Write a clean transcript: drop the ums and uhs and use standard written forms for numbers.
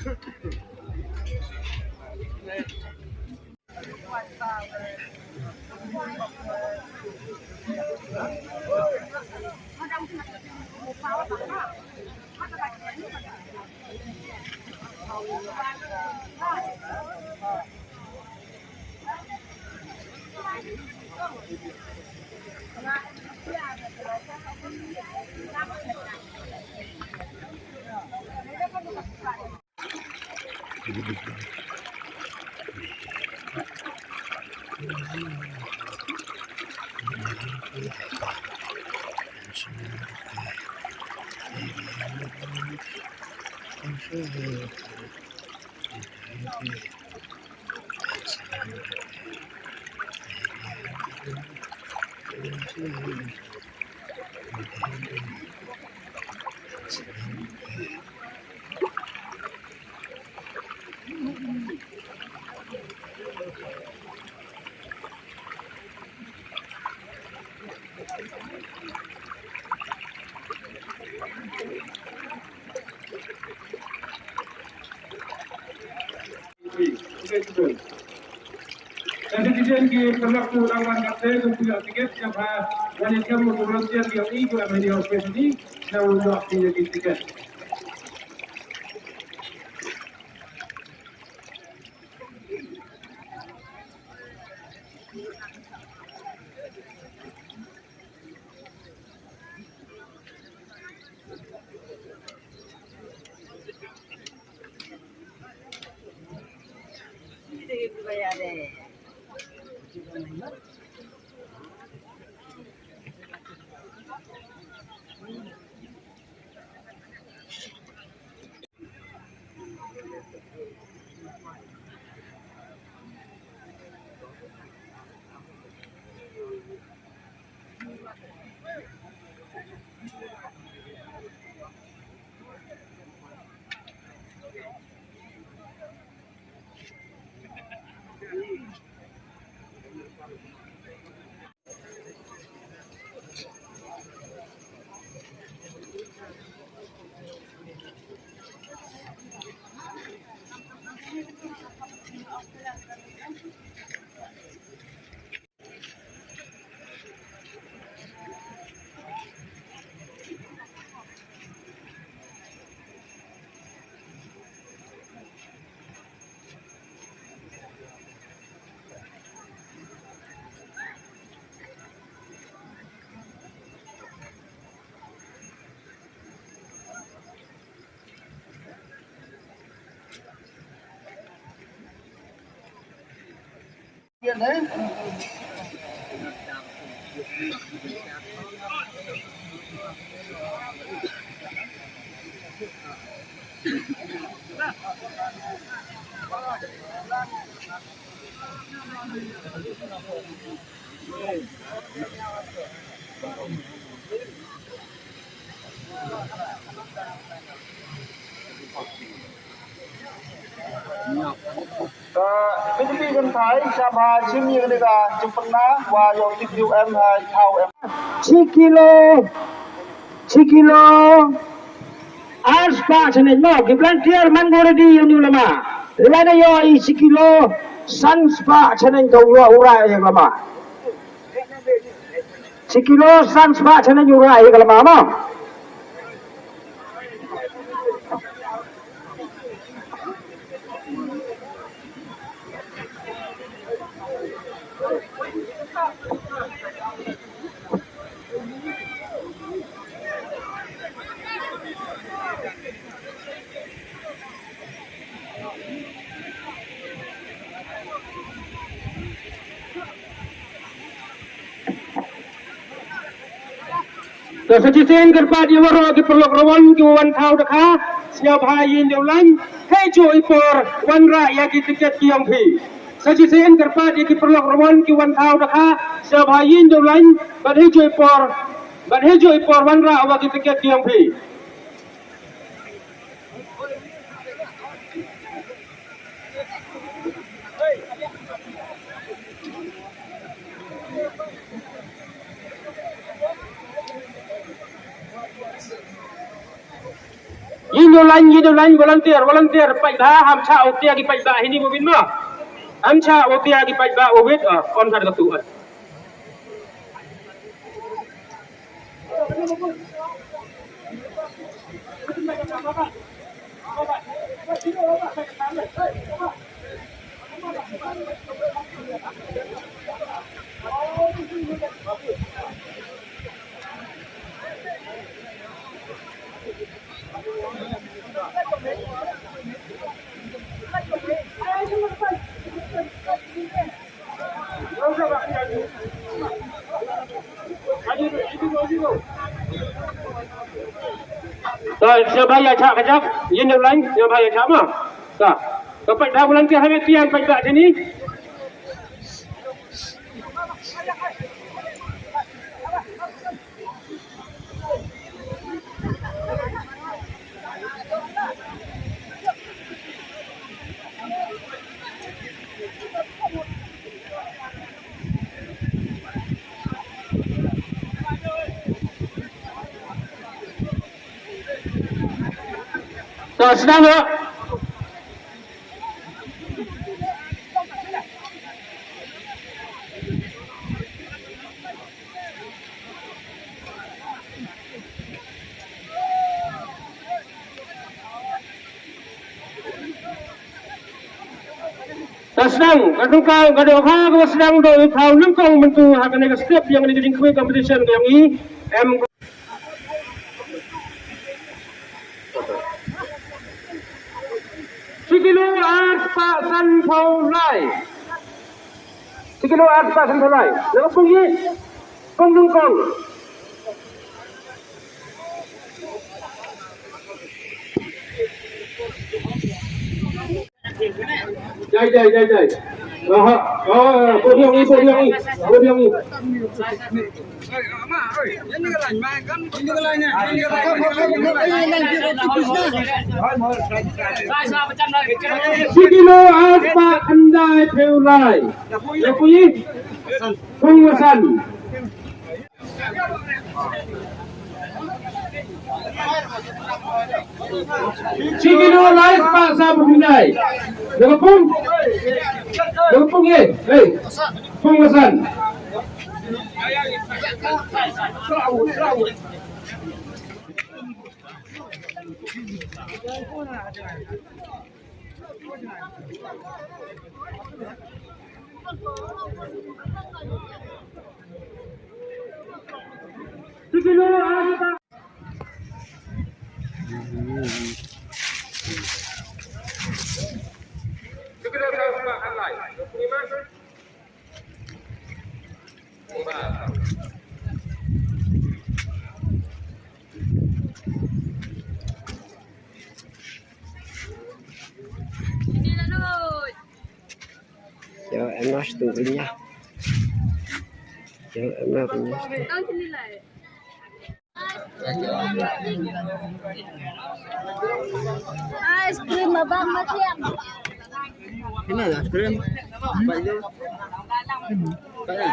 Dan netizen ki berlaku lawan kata untuk tiket siapa wanita mengulasnya yang ini juga media sosial ini saya untuk tiket. Đấy. PDP dân Thái Sabha Simi Gadiga Jepana wa yo TQM hai thau em 10 kilo aspa chane no gibran clear man gore di yu lama lana yo 10 kilo sanspa chane go ura yang lama 10 kilo sanspa chane ura yang lama ma तो सचिन करपाट युवरो की प्रलोक रवन की वन थाव दखा सिया भाई इन देवलान है जो इपर वन राया की टिकट की अंफी सचिन करपाट की प्रलोक रवन की वन थाव दखा सिया भाई इन देवलान बधे जो इपर वन राया की टिकट की अंफी yin yo lain volunteer pai dah ham cha otia ki pai ba ini bobin ma ham cha otia ki pai ba obit on kan tu rồi siapa yang cak kejap yin yang lain siapa yang cak mah tak dapat dah volunteer habis tiang pai ba sini sedang tak? Sedang, kadang kau sedang do kau nangkong mentu akan ada step yang ada di competition yang ini Sikilo at Pak San Thau Lai. Sikilo at Pak San Thau Lai. Lalu pergi kong nangkong. Jai. Podium ni. Sikilo apa andai Thulai. Lepui Pungwasan. Sikilo live Pak Sabundai. Lepung ye. Pungwasan. Sikilo apa Sikilo apa halai. Gimana? Giờ em nói từ bên nha. Giờ em nói từ nha. Ice cream abang macam. Ini lah keren. Baik tu. Baik.